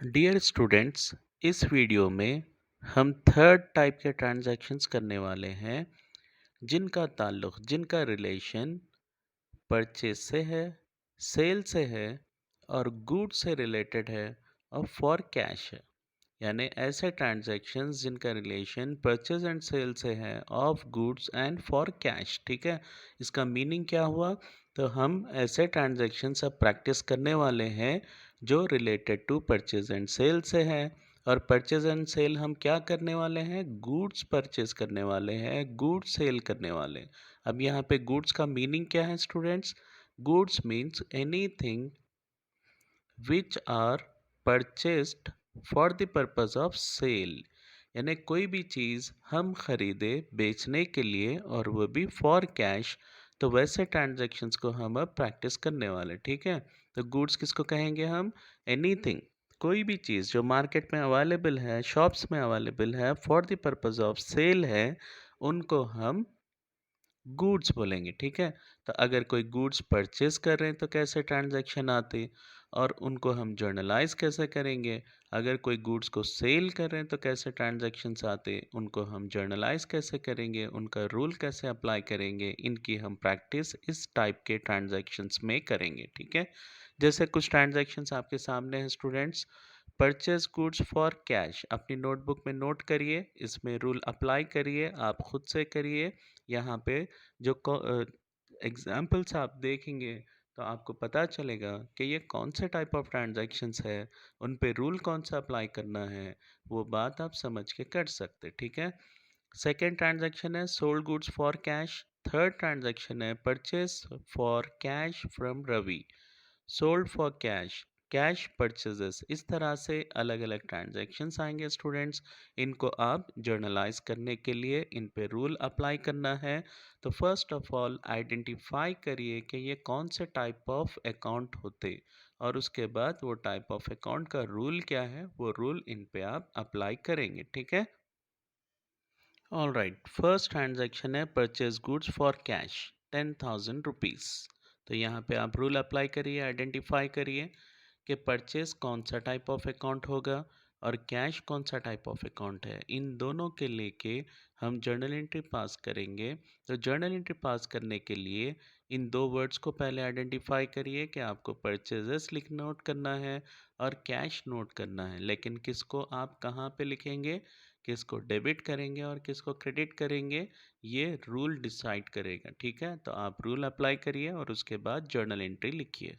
Dear students, इस video में हम थर्ड टाइप के ट्रांजैक्शंस करने वाले हैं जिनका रिलेशन परचेज से है, सेल से है और गुड्स से रिलेटेड है और फॉर कैश है। यानी ऐसे ट्रांजैक्शंस जिनका रिलेशन परचेज एंड सेल से है of goods and for cash. ठीक है, इसका मीनिंग क्या हुआ? तो हम ऐसे ट्रांजैक्शंस अब प्रैक्टिस करने वाले हैं जो related to purchase and sale से है। और परचेज एंड सेल हम क्या करने वाले हैं? गुड्स परचेज करने वाले हैं, गुड्स सेल करने वाले हैं। अब यहाँ पे गुड्स का मीनिंग क्या है students? Goods means anything which are purchased for the purpose of sale। यानी कोई भी चीज़ हम खरीदे बेचने के लिए और वो भी फॉर कैश। तो वैसे ट्रांजैक्शंस को हम अब प्रैक्टिस करने वाले। ठीक है, तो गुड्स किसको कहेंगे हम? एनीथिंग, कोई भी चीज़ जो मार्केट में अवेलेबल है, शॉप्स में अवेलेबल है, for the purpose of sale है, उनको हम गुड्स बोलेंगे। ठीक है, तो अगर कोई गुड्स परचेज कर रहे हैं तो कैसे ट्रांजैक्शन आते, और उनको हम जर्नलाइज कैसे करेंगे? अगर कोई गुड्स को सेल कर रहे हैं तो कैसे ट्रांजैक्शंस आते, उनको हम जर्नलाइज कैसे करेंगे, उनका रूल कैसे अप्लाई करेंगे, इनकी हम प्रैक्टिस इस टाइप के ट्रांजैक्शंस में करेंगे। ठीक है, जैसे कुछ ट्रांजैक्शंस आपके सामने हैं students. Purchase goods for cash, अपनी नोटबुक में नोट करिए, इसमें रूल अप्लाई करिए, आप खुद से करिए। यहाँ पे जो एग्जाम्पल्स आप देखेंगे तो आपको पता चलेगा कि ये कौन से टाइप ऑफ ट्रांजैक्शंस है, उन पे रूल कौन सा अप्लाई करना है, वो बात आप समझ के कर सकते। ठीक है, सेकेंड ट्रांजैक्शन है sold goods for cash. Third transaction है purchase for cash from Ravi. Sold for cash, cash purchases. इस तरह से अलग अलग ट्रांजैक्शंस आएंगे स्टूडेंट्स। इनको आप जर्नलाइज करने के लिए इन पे रूल अप्लाई करना है। तो फर्स्ट ऑफ ऑल आइडेंटिफाई करिए कि ये कौन से टाइप ऑफ अकाउंट होते, और उसके बाद वो टाइप ऑफ अकाउंट का रूल क्या है, वो रूल इन पे आप अप्लाई करेंगे। ठीक है, ऑल राइट। फर्स्ट ट्रांजैक्शन है purchase goods for cash 10,000 rupees. तो यहाँ पे आप रूल अप्लाई करिए, आइडेंटिफाई करिए कि परचेज कौन सा टाइप ऑफ अकाउंट होगा और कैश कौन सा टाइप ऑफ अकाउंट है। इन दोनों के लेके हम जर्नल एंट्री पास करेंगे। तो जर्नल एंट्री पास करने के लिए इन दो वर्ड्स को पहले आइडेंटिफाई करिए कि आपको परचेजेस लिख नोट करना है और कैश नोट करना है। लेकिन किसको आप कहाँ पे लिखेंगे, किसको डेबिट करेंगे और किसको क्रेडिट करेंगे, ये रूल डिसाइड करेगा। ठीक है, तो आप रूल अप्लाई करिए और उसके बाद जर्नल एंट्री लिखिए।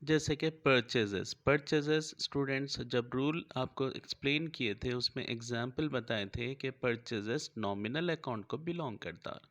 जैसे कि परचेजेस स्टूडेंट्स, जब रूल आपको एक्सप्लेन किए थे उसमें एग्जाम्पल बताए थे कि परचेजेस नॉमिनल अकाउंट को बिलोंग करता है।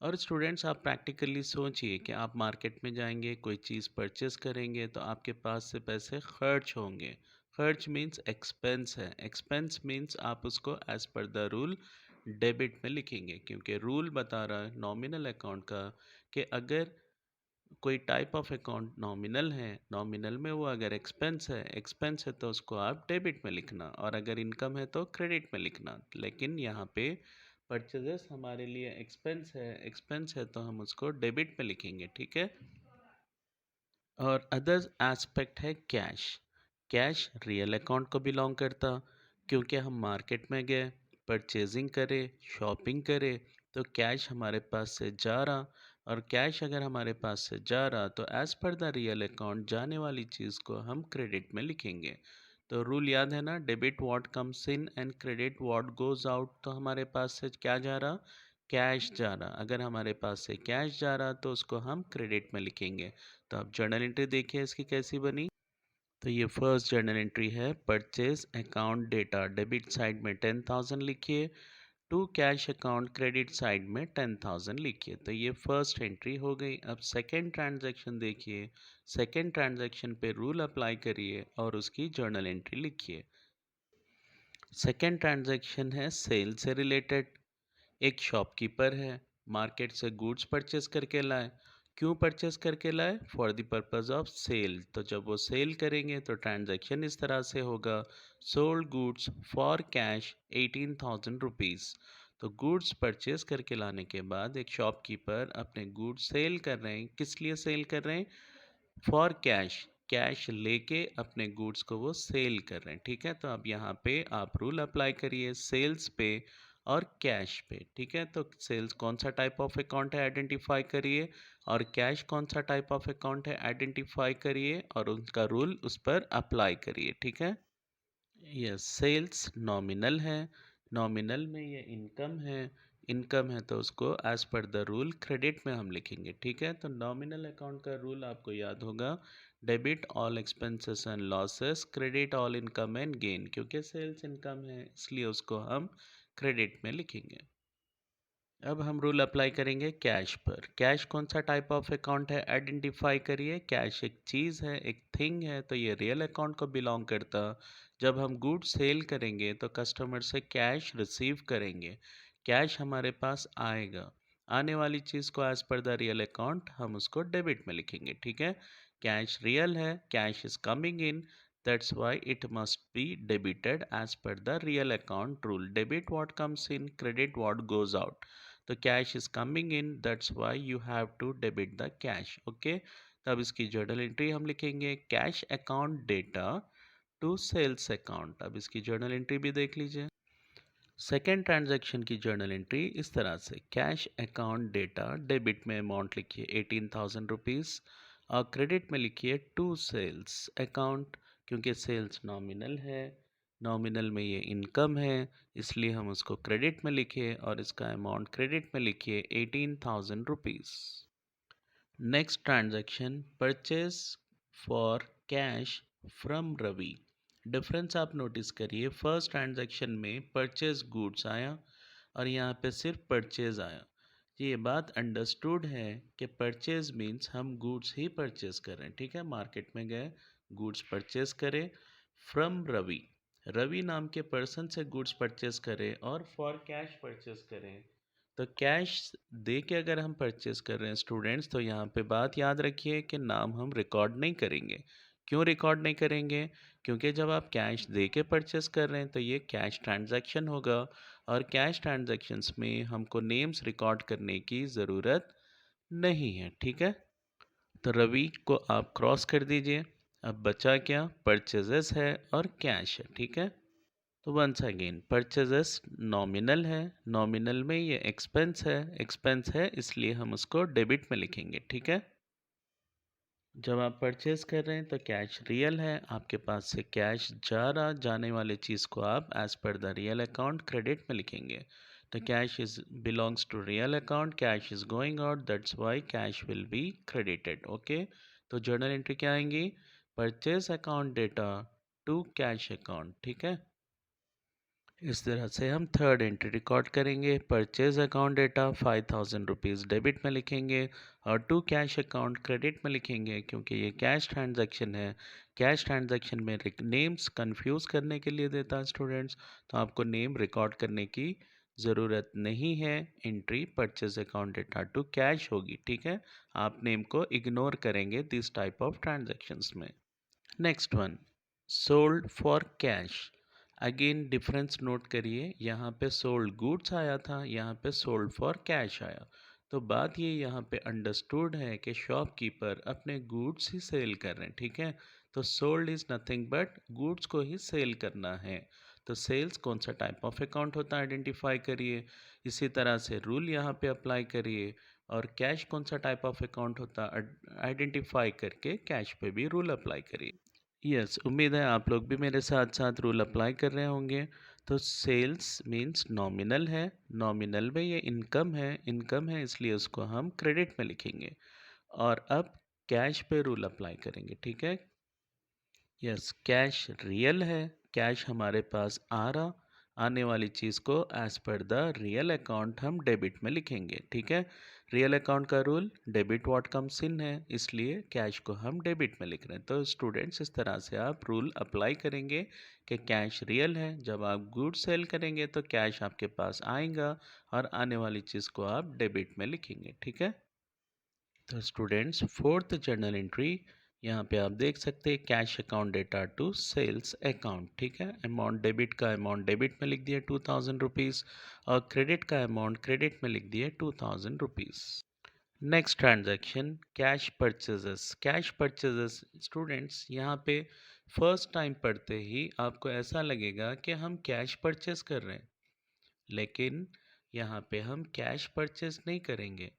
और स्टूडेंट्स, आप प्रैक्टिकली सोचिए कि आप मार्केट में जाएंगे, कोई चीज़ परचेस करेंगे तो आपके पास से पैसे खर्च होंगे। खर्च मीन्स एक्सपेंस है, एक्सपेंस मीन्स आप उसको as per the rule debit में लिखेंगे, क्योंकि रूल बता रहा है नॉमिनल अकाउंट का कि अगर कोई टाइप ऑफ अकाउंट नॉमिनल है, नॉमिनल में वो अगर एक्सपेंस है तो उसको आप डेबिट में लिखना, और अगर इनकम है तो क्रेडिट में लिखना। लेकिन यहाँ पे परचेजेस हमारे लिए एक्सपेंस है तो हम उसको डेबिट में लिखेंगे। ठीक है, और अदर एस्पेक्ट है कैश। कैश रियल अकाउंट को बिलोंग करता, क्योंकि हम मार्केट में गए, परचेजिंग करे, शॉपिंग करे, तो कैश हमारे पास से जा रहा, और कैश अगर हमारे पास से जा रहा तो as per the real account जाने वाली चीज़ को हम क्रेडिट में लिखेंगे। तो रूल याद है ना, debit what comes in and credit what goes out. तो हमारे पास से क्या जा रहा? कैश जा रहा। अगर हमारे पास से कैश जा रहा तो उसको हम क्रेडिट में लिखेंगे। तो आप जर्नल एंट्री देखिए इसकी कैसी बनी। तो ये फर्स्ट जर्नल एंट्री है, purchase account data, debit side में 10,000 लिखिए, to cash account credit side में 10,000 लिखिए। तो ये फर्स्ट एंट्री हो गई। अब सेकेंड ट्रांजैक्शन देखिए, सेकेंड ट्रांजैक्शन पे रूल अप्लाई करिए और उसकी जर्नल एंट्री लिखिए। सेकेंड ट्रांजैक्शन है सेल से रिलेटेड। एक शॉपकीपर है, मार्केट से गुड्स परचेस करके लाए। क्यों परचेस करके लाए? For the purpose of sale. तो जब वो सेल करेंगे तो ट्रांजैक्शन इस तरह से होगा, sold goods for cash 18,000 rupees. तो गुड्स परचेस करके लाने के बाद एक शॉपकीपर अपने गुड्स सेल कर रहे हैं। किस लिए सेल कर रहे हैं? For cash. कैश लेके अपने गुड्स को वो सेल कर रहे हैं, ठीक है। तो अब यहाँ पे आप रूल अप्लाई करिए सेल्स पे और कैश पे, ठीक है। तो सेल्स कौन सा टाइप ऑफ अकाउंट है आइडेंटिफाई करिए, और कैश कौन सा टाइप ऑफ अकाउंट है आइडेंटिफाई करिए, और उनका रूल उस पर अप्लाई करिए, ठीक है। यस, सेल्स नॉमिनल है, नॉमिनल में ये इनकम है, इनकम है तो उसको as per the rule credit में हम लिखेंगे, ठीक है। तो नॉमिनल अकाउंट का रूल आपको याद होगा, debit all expenses and losses, credit all income and gain, क्योंकि सेल्स इनकम है इसलिए उसको हम क्रेडिट में लिखेंगे। अब हम रूल अप्लाई करेंगे कैश पर। कैश कौन सा टाइप ऑफ अकाउंट है आइडेंटिफाई करिए। कैश एक चीज़ है, एक थिंग है, तो ये रियल अकाउंट को बिलोंग करता। जब हम गुड सेल करेंगे तो कस्टमर से कैश रिसीव करेंगे, कैश हमारे पास आएगा। आने वाली चीज़ को as per the real account हम उसको डेबिट में लिखेंगे, ठीक है। कैश रियल है, cash is coming in, that's why it must be debited as per the real account rule. Debit what comes in, credit what goes out. तो cash is coming in, that's why you have to debit the cash, okay. तब इसकी journal entry हम लिखेंगे cash account data to sales account. अब इसकी journal entry भी देख लीजिए। सेकेंड ट्रांजैक्शन की जर्नल एंट्री इस तरह से, कैश अकाउंट डेटा, डेबिट में अमाउंट लिखिए 18,000 रुपीज़ और क्रेडिट में लिखिए टू सेल्स अकाउंट, क्योंकि सेल्स नॉमिनल है, नॉमिनल में ये इनकम है इसलिए हम उसको क्रेडिट में लिखे और इसका अमाउंट क्रेडिट में लिखिए 18,000 rupees. Next transaction, purchase for cash from Ravi. Difference आप नोटिस करिए, फर्स्ट ट्रांजैक्शन में परचेज गुड्स आया और यहाँ पे सिर्फ परचेज आया। ये बात अंडरस्टूड है कि परचेज मीन्स हम गुड्स ही परचेज कर रहे हैं, ठीक है। मार्केट में गए, गुड्स परचेज करें फ्रॉम रवि, रवि नाम के पर्सन से गुड्स परचेज करें और फॉर कैश परचेज करें। तो कैश दे के अगर हम परचेज कर रहे हैं स्टूडेंट्स, तो यहाँ पे बात याद रखिए कि नाम हम रिकॉर्ड नहीं करेंगे। क्यों रिकॉर्ड नहीं करेंगे? क्योंकि जब आप कैश दे के परचेस कर रहे हैं तो ये कैश ट्रांजैक्शन होगा, और कैश ट्रांजैक्शंस में हमको नेम्स रिकॉर्ड करने की ज़रूरत नहीं है, ठीक है। तो रवि को आप क्रॉस कर दीजिए। अब बचा क्या? परचेजेस है और कैश है, ठीक है। तो वंस अगेन परचेजेस नॉमिनल है, नॉमिनल में ये एक्सपेंस है, एक्सपेंस है इसलिए हम उसको डेबिट में लिखेंगे, ठीक है। जब आप परचेज कर रहे हैं तो कैश रियल है, आपके पास से कैश जा रहा, जाने वाले चीज़ को आप as per the real account credit में लिखेंगे। तो cash is belongs to real account, cash is going out, that's why cash will be credited, okay. तो जर्नल एंट्री क्या आएंगी? Purchase account data to cash account, ठीक है। इस तरह से हम थर्ड एंट्री रिकॉर्ड करेंगे, purchase account data 5,000 rupees debit में लिखेंगे और टू कैश अकाउंट क्रेडिट में लिखेंगे, क्योंकि ये कैश ट्रांजैक्शन है। कैश ट्रांजैक्शन में नेम्स कंफ्यूज करने के लिए देता है स्टूडेंट्स, तो आपको नेम रिकॉर्ड करने की ज़रूरत नहीं है। Entry purchase account data to cash होगी, ठीक है। आप नेम को इग्नोर करेंगे दिस टाइप ऑफ ट्रांजैक्शंस में। Next one, sold for cash. Again difference note करिए, यहाँ पे सोल्ड गुड्स आया था, यहाँ पे सोल्ड फॉर कैश आया। तो बात ये यहाँ पे अंडरस्टूड है कि शॉपकीपर अपने गुड्स ही सेल कर रहे हैं, ठीक है। तो sold is nothing but goods को ही सेल करना है। तो सेल्स कौन सा टाइप ऑफ अकाउंट होता है आइडेंटिफाई करिए, इसी तरह से रूल यहाँ पे अप्लाई करिए। और कैश कौन सा टाइप ऑफ अकाउंट होता है आइडेंटिफाई करके कैश पे भी रूल अप्लाई करिए। यस, उम्मीद है आप लोग भी मेरे साथ साथ रूल अप्लाई कर रहे होंगे। तो सेल्स मींस नॉमिनल है, नॉमिनल में ये इनकम है, इनकम है इसलिए उसको हम क्रेडिट में लिखेंगे। और अब कैश पे रूल अप्लाई करेंगे, ठीक है। यस, कैश रियल है, कैश हमारे पास आ रहा, आने वाली चीज़ को as per the real account हम डेबिट में लिखेंगे, ठीक है। रियल अकाउंट का rule debit what comes in है, इसलिए कैश को हम डेबिट में लिख रहे हैं। तो स्टूडेंट्स इस तरह से आप रूल अप्लाई करेंगे कि कैश रियल है, जब आप गुड सेल करेंगे तो कैश आपके पास आएगा और आने वाली चीज़ को आप डेबिट में लिखेंगे, ठीक है। तो स्टूडेंट्स फोर्थ जर्नल एंट्री, यहाँ पे आप देख सकते हैं cash account data to sales account, ठीक है। अमाउंट डेबिट का अमाउंट डेबिट में लिख दिया 2,000 रुपीज़ और क्रेडिट का अमाउंट क्रेडिट में लिख दिया 2,000 rupees. Next transaction cash purchases. Cash purchases students यहाँ पे फर्स्ट टाइम पढ़ते ही आपको ऐसा लगेगा कि हम कैश परचेज कर रहे हैं, लेकिन यहाँ पे हम कैश परचेज नहीं करेंगे,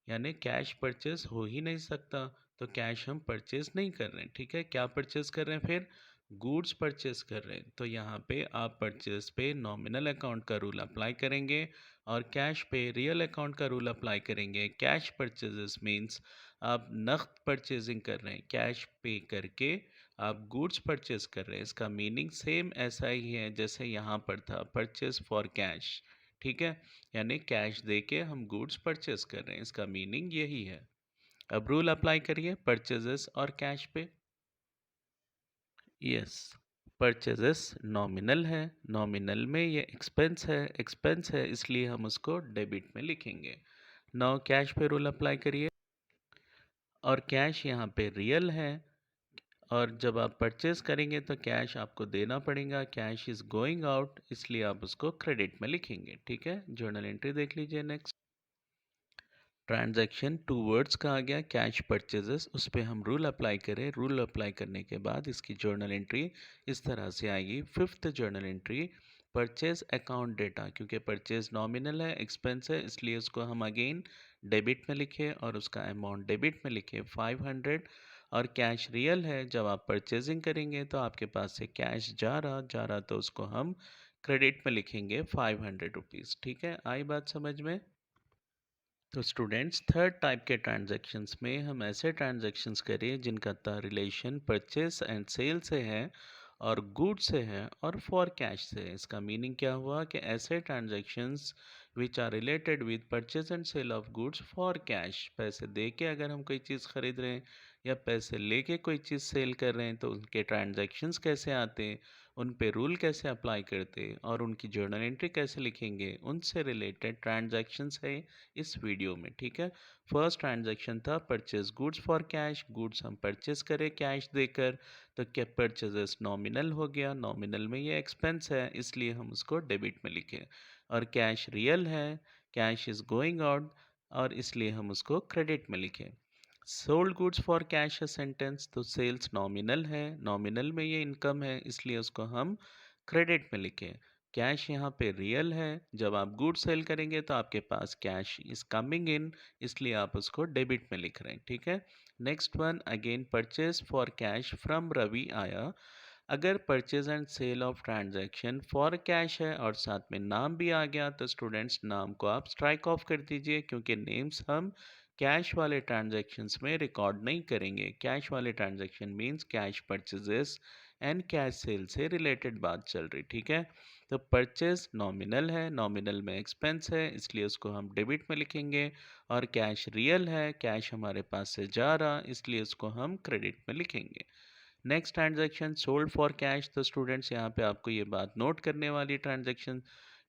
यानी कैश परचेज हो ही नहीं सकता। तो कैश हम परचेज नहीं कर रहे हैं, ठीक है। क्या परचेज कर रहे हैं फिर? गुड्स परचेज कर रहे हैं। तो यहाँ पे आप परचेज पे नॉमिनल अकाउंट का रूल अप्लाई करेंगे और कैश पे रियल अकाउंट का रूल अप्लाई करेंगे। कैश परचेजेस मीन्स आप नकद परचेजिंग कर रहे हैं, कैश पे करके आप गुड्स परचेज कर रहे हैं। इसका मीनिंग सेम ऐसा ही है जैसे यहाँ पर था, परचेज फॉर कैश, ठीक है। यानी कैश दे के हम गुड्स परचेज कर रहे हैं, इसका मीनिंग यही है। अब रूल अप्लाई करिए परचेजेस और कैश पे। यस, परचेजेस नॉमिनल है, नॉमिनल में ये एक्सपेंस है इसलिए हम उसको डेबिट में लिखेंगे। नाउ कैश पे रूल अप्लाई करिए, और कैश यहाँ पे रियल है, और जब आप परचेज करेंगे तो कैश आपको देना पड़ेगा। कैश इज गोइंग आउट, इसलिए आप उसको क्रेडिट में लिखेंगे, ठीक है। जर्नल एंट्री देख लीजिए। नेक्स्ट ट्रांजैक्शन टू वर्ड्स का आ गया, कैश परचेजेस, उस पर हम रूल अप्लाई करें। रूल अप्लाई करने के बाद इसकी जर्नल एंट्री इस तरह से आएगी। Fifth journal entry, purchase account data, क्योंकि परचेज नॉमिनल है, एक्सपेंस है, इसलिए उसको हम अगेन डेबिट में लिखे और उसका अमाउंट डेबिट में लिखे 500। और कैश रियल है, जब आप परचेजिंग करेंगे तो आपके पास से कैश जा रहा तो उसको हम क्रेडिट में लिखेंगे 500 रुपीज़, ठीक है। आई बात समझ में? तो स्टूडेंट्स थर्ड टाइप के ट्रांजैक्शंस में हम ऐसे ट्रांजैक्शंस करें जिनका रिलेशन परचेस एंड सेल से है और गुड्स से है और फॉर कैश से है। इसका मीनिंग क्या हुआ कि ऐसे transactions which are related with purchase and sale of goods for cash, पैसे दे के अगर हम कोई चीज़ खरीद रहे हैं या पैसे लेके कोई चीज़ सेल कर रहे हैं तो उनके ट्रांजैक्शंस कैसे आते हैं, उन पे रूल कैसे अप्लाई करते हैं और उनकी जर्नल एंट्री कैसे लिखेंगे, उनसे रिलेटेड ट्रांजैक्शंस है इस वीडियो में, ठीक है। फर्स्ट ट्रांजैक्शन था purchase goods for cash, goods हम परचेज करें कैश देकर, तो क्या परचेजेस नॉमिनल हो गया, नॉमिनल में ये एक्सपेंस है इसलिए हम उसको डेबिट में लिखे। और कैश रियल है, कैश इज गोइंग आउट, और इसलिए हम उसको क्रेडिट में लिखे। सोल्ड गुड्स फॉर कैश है सेंटेंस, तो सेल्स नॉमिनल है, नॉमिनल में ये इनकम है इसलिए उसको हम क्रेडिट में लिखे। कैश यहाँ पे रियल है, जब आप गुड सेल करेंगे तो आपके पास कैश इज कमिंग इन, इसलिए आप उसको डेबिट में लिख रहे हैं, ठीक है। Next one again, purchase for cash from Ravi आया। अगर purchase and sale of transaction for cash है और साथ में नाम भी आ गया तो स्टूडेंट्स नाम को आप स्ट्राइक ऑफ कर दीजिए, क्योंकि नेम्स हम कैश वाले ट्रांजैक्शंस में रिकॉर्ड नहीं करेंगे। कैश वाले transaction means cash purchases and cash cell से रिलेटेड बात चल रही, ठीक है। तो परचेज नॉमिनल है, नॉमिनल में एक्सपेंस है इसलिए उसको हम डेबिट में लिखेंगे। और कैश रियल है, कैश हमारे पास से जा रहा इसलिए उसको हम क्रेडिट में लिखेंगे। Next transaction sold for cash, तो स्टूडेंट्स यहाँ पे आपको ये बात नोट करने वाली ट्रांजैक्शन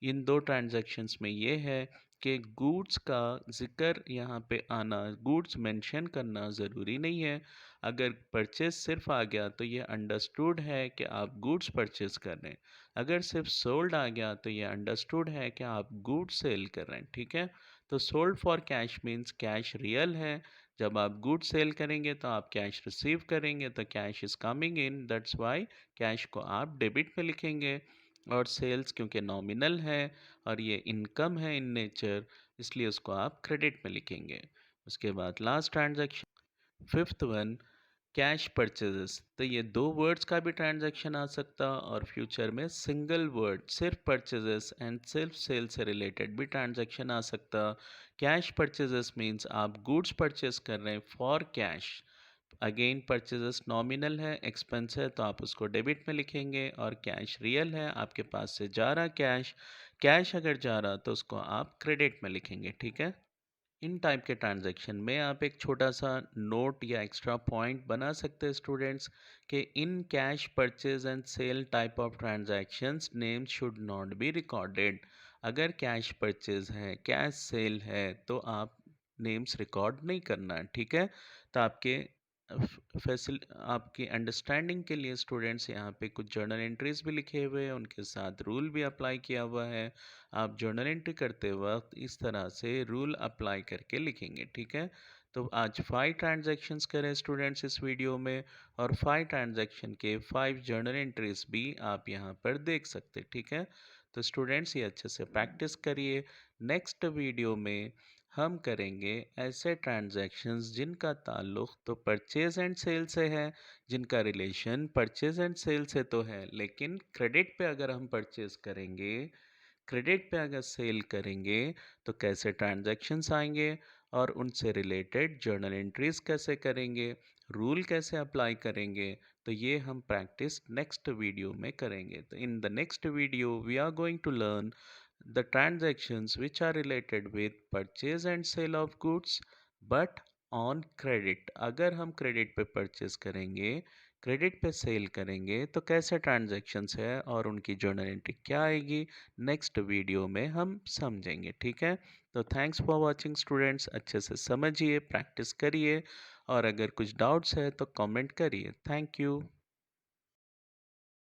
इन दो ट्रांजैक्शंस में ये है कि गुड्स का जिक्र यहाँ पे आना, गुड्स मेंशन करना ज़रूरी नहीं है। अगर परचेज सिर्फ आ गया तो ये अंडरस्टूड है कि आप गुड्स परचेज कर रहे हैं। अगर सिर्फ सोल्ड आ गया तो ये अंडरस्टूड है कि आप गुड्स सेल कर रहे हैं, ठीक है। तो sold for cash means cash real है, जब आप गुड सेल करेंगे तो आप कैश रिसीव करेंगे, तो cash is coming in, that's why cash को आप डेबिट में लिखेंगे। और सेल्स क्योंकि नॉमिनल है और ये इनकम है इन नेचर, इसलिए उसको आप क्रेडिट में लिखेंगे। उसके बाद last transaction fifth one, cash purchases, तो ये दो वर्ड्स का भी ट्रांजैक्शन आ सकता और फ्यूचर में सिंगल वर्ड सिर्फ परचेजेस एंड सिर्फ सेल से रिलेटेड भी ट्रांजैक्शन आ सकता। कैश परचेजेस मींस आप गुड्स परचेज कर रहे हैं for cash, again purchases nominal है, एक्सपेंस है तो आप उसको डेबिट में लिखेंगे। और कैश रियल है, आपके पास से जा रहा कैश, कैश अगर जा रहा तो उसको आप क्रेडिट में लिखेंगे, ठीक है। इन टाइप के ट्रांजैक्शन में आप एक छोटा सा नोट या एक्स्ट्रा पॉइंट बना सकते हैं स्टूडेंट्स कि in cash purchase and sale type of transactions name should not be recorded. अगर कैश परचेज है, कैश सेल है तो आप नेम्स रिकॉर्ड नहीं करना है, ठीक है। तो आपके फैसिल आपकी अंडरस्टैंडिंग के लिए स्टूडेंट्स यहाँ पे कुछ जर्नल एंट्रीज भी लिखे हुए हैं, उनके साथ रूल भी अप्लाई किया हुआ है। आप जर्नल एंट्री करते वक्त इस तरह से रूल अप्लाई करके लिखेंगे, ठीक है। तो आज 5 ट्रांजैक्शंस करें स्टूडेंट्स इस वीडियो में, और 5 ट्रांजैक्शन के 5 जर्नल एंट्रीज भी आप यहाँ पर देख सकते, ठीक है। तो स्टूडेंट्स ये अच्छे से प्रैक्टिस करिए। नेक्स्ट वीडियो में हम करेंगे ऐसे ट्रांजैक्शंस जिनका ताल्लुक़ तो परचेज एंड सेल से है, जिनका रिलेशन परचेज एंड सेल से तो है, लेकिन क्रेडिट पे अगर हम परचेज करेंगे, क्रेडिट पे अगर सेल करेंगे, तो कैसे ट्रांजैक्शंस आएंगे और उनसे रिलेटेड जर्नल एंट्रीज कैसे करेंगे, रूल कैसे अप्लाई करेंगे, तो ये हम प्रैक्टिस नेक्स्ट वीडियो में करेंगे। तो in the next video we are going to learn the transactions which are related with purchase and sale of goods but on credit। अगर हम क्रेडिट पे परचेज करेंगे, क्रेडिट पे सेल करेंगे, तो कैसे ट्रांजैक्शंस है और उनकी जर्नल एंट्री क्या आएगी, नेक्स्ट वीडियो में हम समझेंगे, ठीक है। तो थैंक्स फॉर वाचिंग स्टूडेंट्स, अच्छे से समझिए, प्रैक्टिस करिए, और अगर कुछ डाउट्स है तो कमेंट करिए। Thank you.